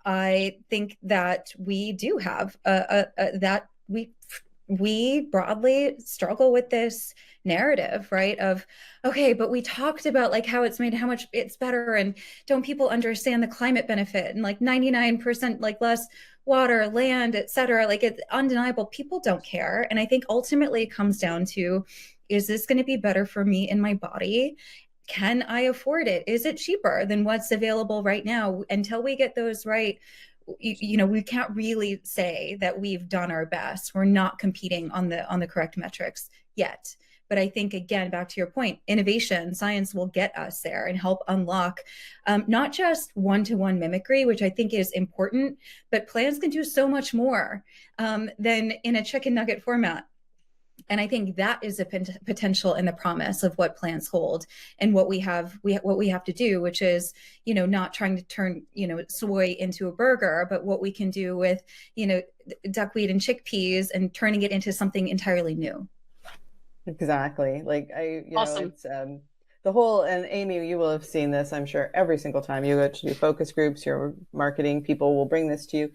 I think that we do have that we broadly struggle with this narrative, right? Of, okay, but we talked about like how it's made, how much it's better, and don't people understand the climate benefit, and like 99% like less water, land, etc. Like, it's undeniable. People don't care. And I think ultimately it comes down to, is this going to be better for me in my body? Can I afford it? Is it cheaper than what's available right now? Until we get those right, we can't really say that we've done our best. We're not competing on the correct metrics yet. But I think, again, back to your point, innovation, science will get us there and help unlock not just one-to-one mimicry, which I think is important, but plants can do so much more than in a chicken nugget format. And I think that is a potential and the promise of what plants hold, and what we have to do, which is, not trying to turn, soy into a burger, but what we can do with, duckweed and chickpeas, and turning it into something entirely new. Exactly. Like Awesome. it's the whole, and Amy, you will have seen this, I'm sure, every single time you go to do focus groups, your marketing people will bring this to you.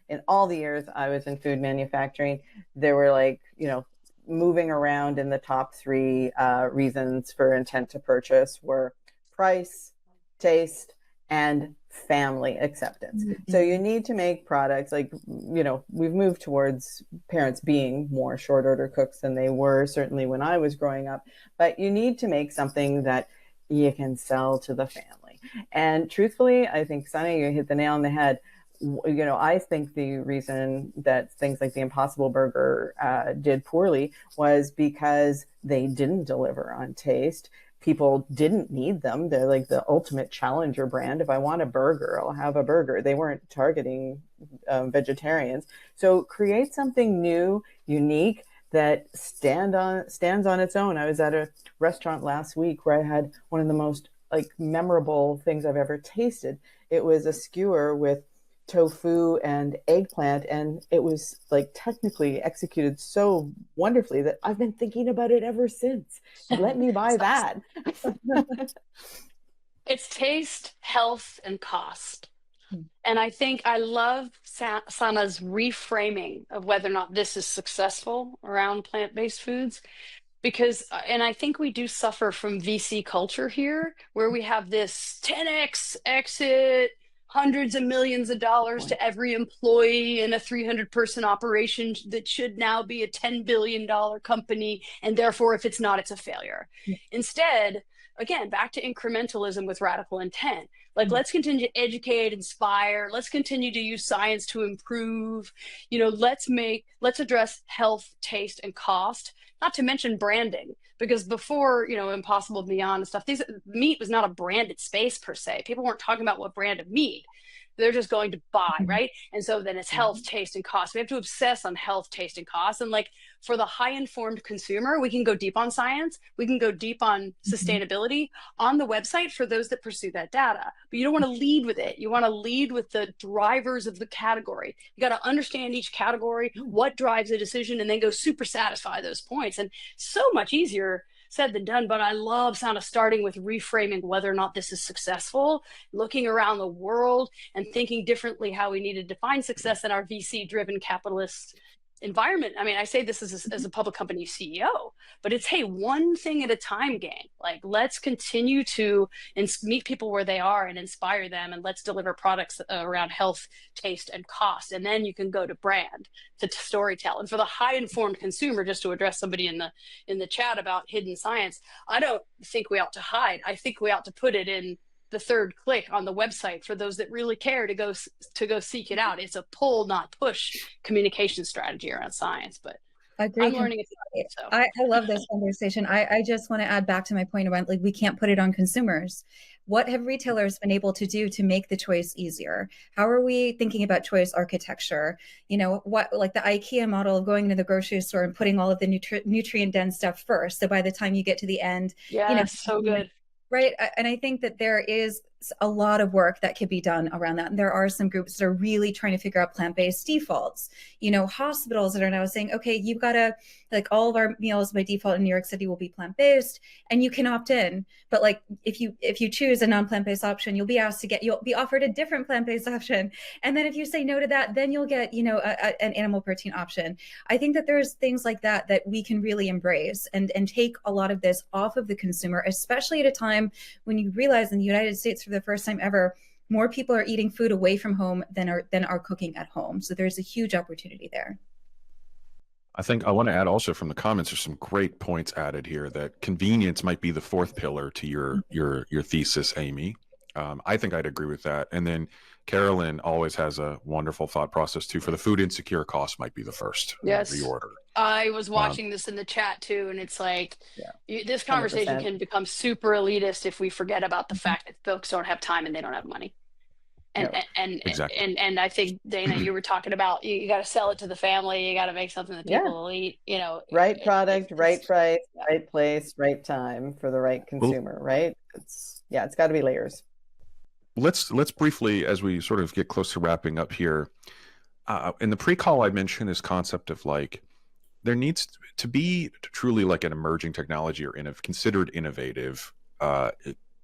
In all the years I was in food manufacturing, there were like, moving around in the top three reasons for intent to purchase were price, taste, and family acceptance. Mm-hmm. So you need to make products like, we've moved towards parents being more short order cooks than they were certainly when I was growing up, but you need to make something that you can sell to the family. And truthfully, I think, Sanah, you hit the nail on the head. I think the reason that things like the Impossible Burger did poorly was because they didn't deliver on taste. People didn't need them. They're like the ultimate challenger brand. If I want a burger, I'll have a burger. They weren't targeting vegetarians. So create something new, unique, that stands on its own. I was at a restaurant last week where I had one of the most memorable things I've ever tasted. It was a skewer with tofu and eggplant, and it was technically executed so wonderfully that I've been thinking about it ever since. Let me buy that. It's taste, health, and cost. And I think I love Sanah's reframing of whether or not this is successful around plant-based foods, because, and I think we do suffer from VC culture here, where we have this 10x exit, hundreds of millions of dollars to every employee in a 300-person operation that should now be a $10 billion company. And therefore, if it's not, it's a failure. Instead, again, back to incrementalism with radical intent. Let's continue to educate, inspire. Let's continue to use science to improve. Let's address health, taste, and cost, not to mention branding. Because before, Impossible Beyond and stuff, meat was not a branded space per se. People weren't talking about what brand of meat. They're just going to buy, right? And so then it's health, taste, and cost. We have to obsess on health, taste, and cost. And for the high-informed consumer, we can go deep on science. We can go deep on sustainability on the website for those that pursue that data. But you don't want to lead with it. You want to lead with the drivers of the category. You got to understand each category, what drives a decision, and then go super satisfy those points. And so much easier said than done, but I love starting with reframing whether or not this is successful, looking around the world and thinking differently how we need to define success in our VC-driven capitalist environment. I mean, I say this as a public company CEO, but it's, hey, one thing at a time game. Let's continue to meet people where they are and inspire them, and let's deliver products around health, taste, and cost. And then you can go to brand, to storytell. And for the high informed consumer, just to address somebody in the chat about hidden science, I don't think we ought to hide. I think we ought to put it in the third click on the website for those that really care to go seek it out. It's a pull, not push communication strategy around science, but Agreed. I'm learning it. So. I love this conversation. I just want to add back to my point about we can't put it on consumers. what have retailers been able to do to make the choice easier? How are we thinking about choice architecture? You know, what, like the IKEA model of going into the grocery store and putting all of the nutrient dense stuff first. So by the time you get to the end, you know, Yes, so good. right. And I think that there is a lot of work that could be done around that. And there are some groups that are really trying to figure out plant-based defaults. You know, hospitals that are now saying, okay, you've got to, like, all of our meals by default in New York City will be plant-based, and you can opt in. But like, if you choose a non-plant-based option, you'll be offered a different plant-based option. And then if you say no to that, then you'll get, you know, an animal protein option. I think that there's things like that that we can really embrace and take a lot of this off of the consumer, especially at a time when you realize in the United States, for the first time ever, more people are eating food away from home than are cooking at home. So there's a huge opportunity there. I think I want to add also from the comments, there's some great points added here that convenience might be the fourth pillar to your thesis, Amy. I think I'd agree with that. And then Carolyn always has a wonderful thought process too. For the food insecure, cost might be the first reorder. I was watching this in the chat too, and it's like, this conversation 100%. can become super elitist if we forget about the fact that folks don't have time and they don't have money. And Exactly. and I think, Dana, you were talking about you got to sell it to the family, you got to make something that people will eat. You know, right product, right price, right place, right time for the right consumer. Right? It's got to be layers. Let's briefly, as we sort of get close to wrapping up here, in the pre-call, I mentioned this concept of like, there needs to be truly like an emerging technology or considered innovative.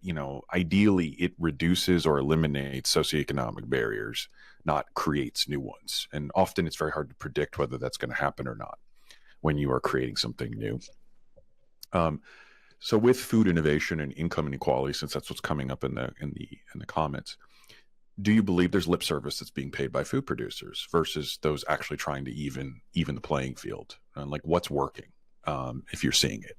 You know, ideally it reduces or eliminates socioeconomic barriers, not creates new ones. And often it's very hard to predict whether that's going to happen or not when you are creating something new. So with food innovation and income inequality, since that's what's coming up in the comments, do you believe there's lip service that's being paid by food producers versus those actually trying to even the playing field? And like, what's working, if you're seeing it?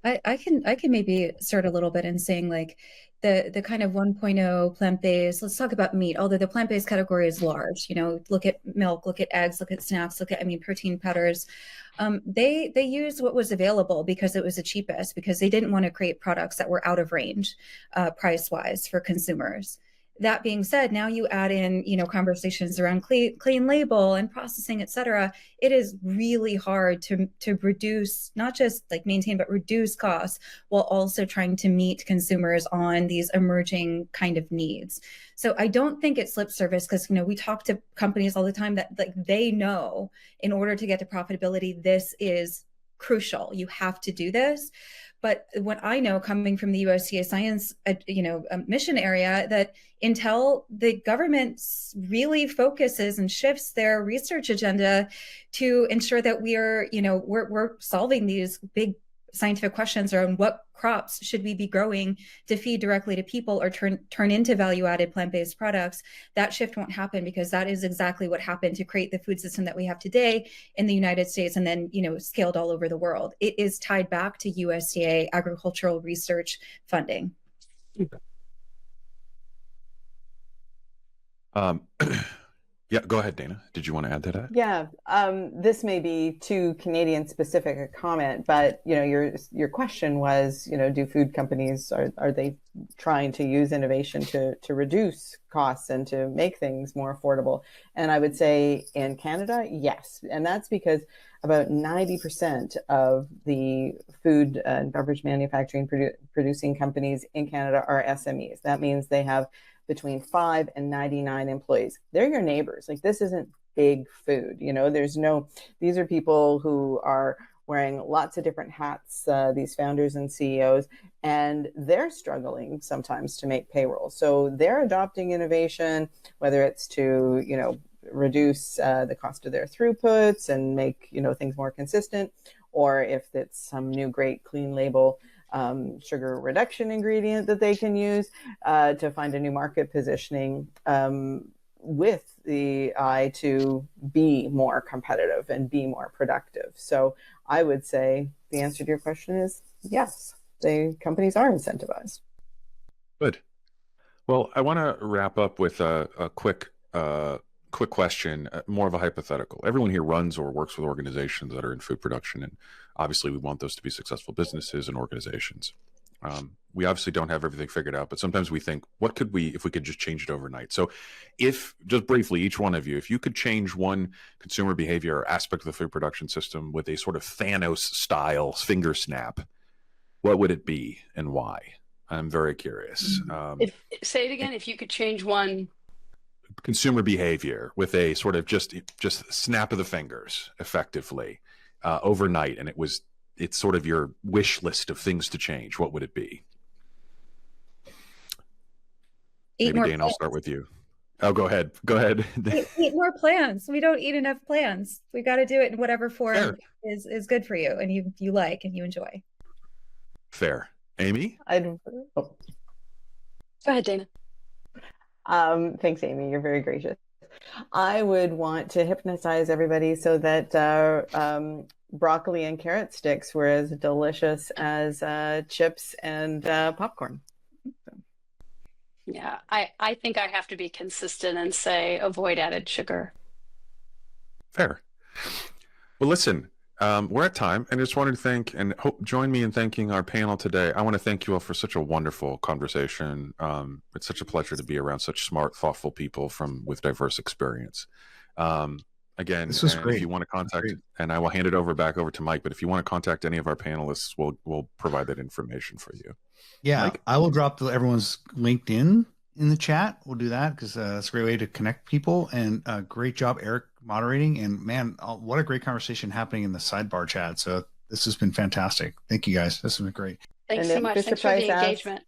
I can maybe start a little bit in saying, like, the kind of 1.0 plant-based, let's talk about meat, although the plant-based category is large. You know, look at milk, look at eggs, look at snacks, look at, protein powders. They used what was available because it was the cheapest, because they didn't want to create products that were out of range price-wise for consumers. That being said, now you add in, you know, conversations around clean label and processing, et cetera. It is really hard to reduce, not just like maintain, but reduce costs while also trying to meet consumers on these emerging kind of needs. So I don't think it's lip service, because, you know, we talk to companies all the time that, like, they know in order to get to profitability, this is crucial. You have to do this. But what I know, coming from the USDA science, mission area, that until the government really focuses and shifts their research agenda to ensure that we're solving these big scientific questions around what crops should we be growing to feed directly to people or turn into value-added plant-based products, that shift won't happen, because that is exactly what happened to create the food system that we have today in the United States and then, you know, scaled all over the world. It is tied back to USDA agricultural research funding. Yeah, go ahead, Dana. Did you want to add to that? Yeah, this may be too Canadian specific a comment, but, you know, your question was, you know, do food companies, are they trying to use innovation to reduce costs and to make things more affordable? And I would say in Canada, yes. And that's because about 90% of the food and beverage manufacturing producing companies in Canada are SMEs. That means they have between 5 and 99 employees. They're your neighbors. Like, this isn't big food. You know, these are people who are wearing lots of different hats, these founders and CEOs, and they're struggling sometimes to make payroll. So they're adopting innovation, whether it's to, you know, reduce the cost of their throughputs and make, you know, things more consistent, or if it's some new great clean label sugar reduction ingredient that they can use to find a new market positioning, with the eye to be more competitive and be more productive. So I would say the answer to your question is yes, the companies are incentivized. Good. Well, I want to wrap up with a quick question, more of a hypothetical. Everyone here runs or works with organizations that are in food production, and obviously we want those to be successful businesses and organizations. We obviously don't have everything figured out, but sometimes we think, what could we, if we could just change it overnight? So if, just briefly, each one of you, if you could change one consumer behavior or aspect of the food production system with a sort of Thanos style finger snap, what would it be and why? I'm very curious. Say it again. If you could change one consumer behavior with a sort of just snap of the fingers effectively overnight, and it's sort of your wish list of things to change, what would it be? Maybe Dane, I'll start with you. Oh, go ahead. Eat more plants. We don't eat enough plants. We got to do it in whatever form is good for you and you like and you enjoy. Fair. Amy? Go ahead, Dana. Thanks, Amy. You're very gracious. I would want to hypnotize everybody so that broccoli and carrot sticks were as delicious as chips and popcorn. Yeah, I think I have to be consistent and say avoid added sugar. Fair. Well, listen, we're at time, and I just wanted to thank and join me in thanking our panel today. I want to thank you all for such a wonderful conversation. It's such a pleasure to be around such smart, thoughtful people with diverse experience. Again, this was great. If you want to contact, and I will hand it back over to Mike, but if you want to contact any of our panelists, we'll provide that information for you. Yeah, Mike? I will drop everyone's LinkedIn in the chat. We'll do that because it's a great way to connect people. And great job, Eric, moderating. And man, what a great conversation happening in the sidebar chat. So this has been fantastic. Thank you guys. This has been great. Thanks so much. Thanks for the engagement.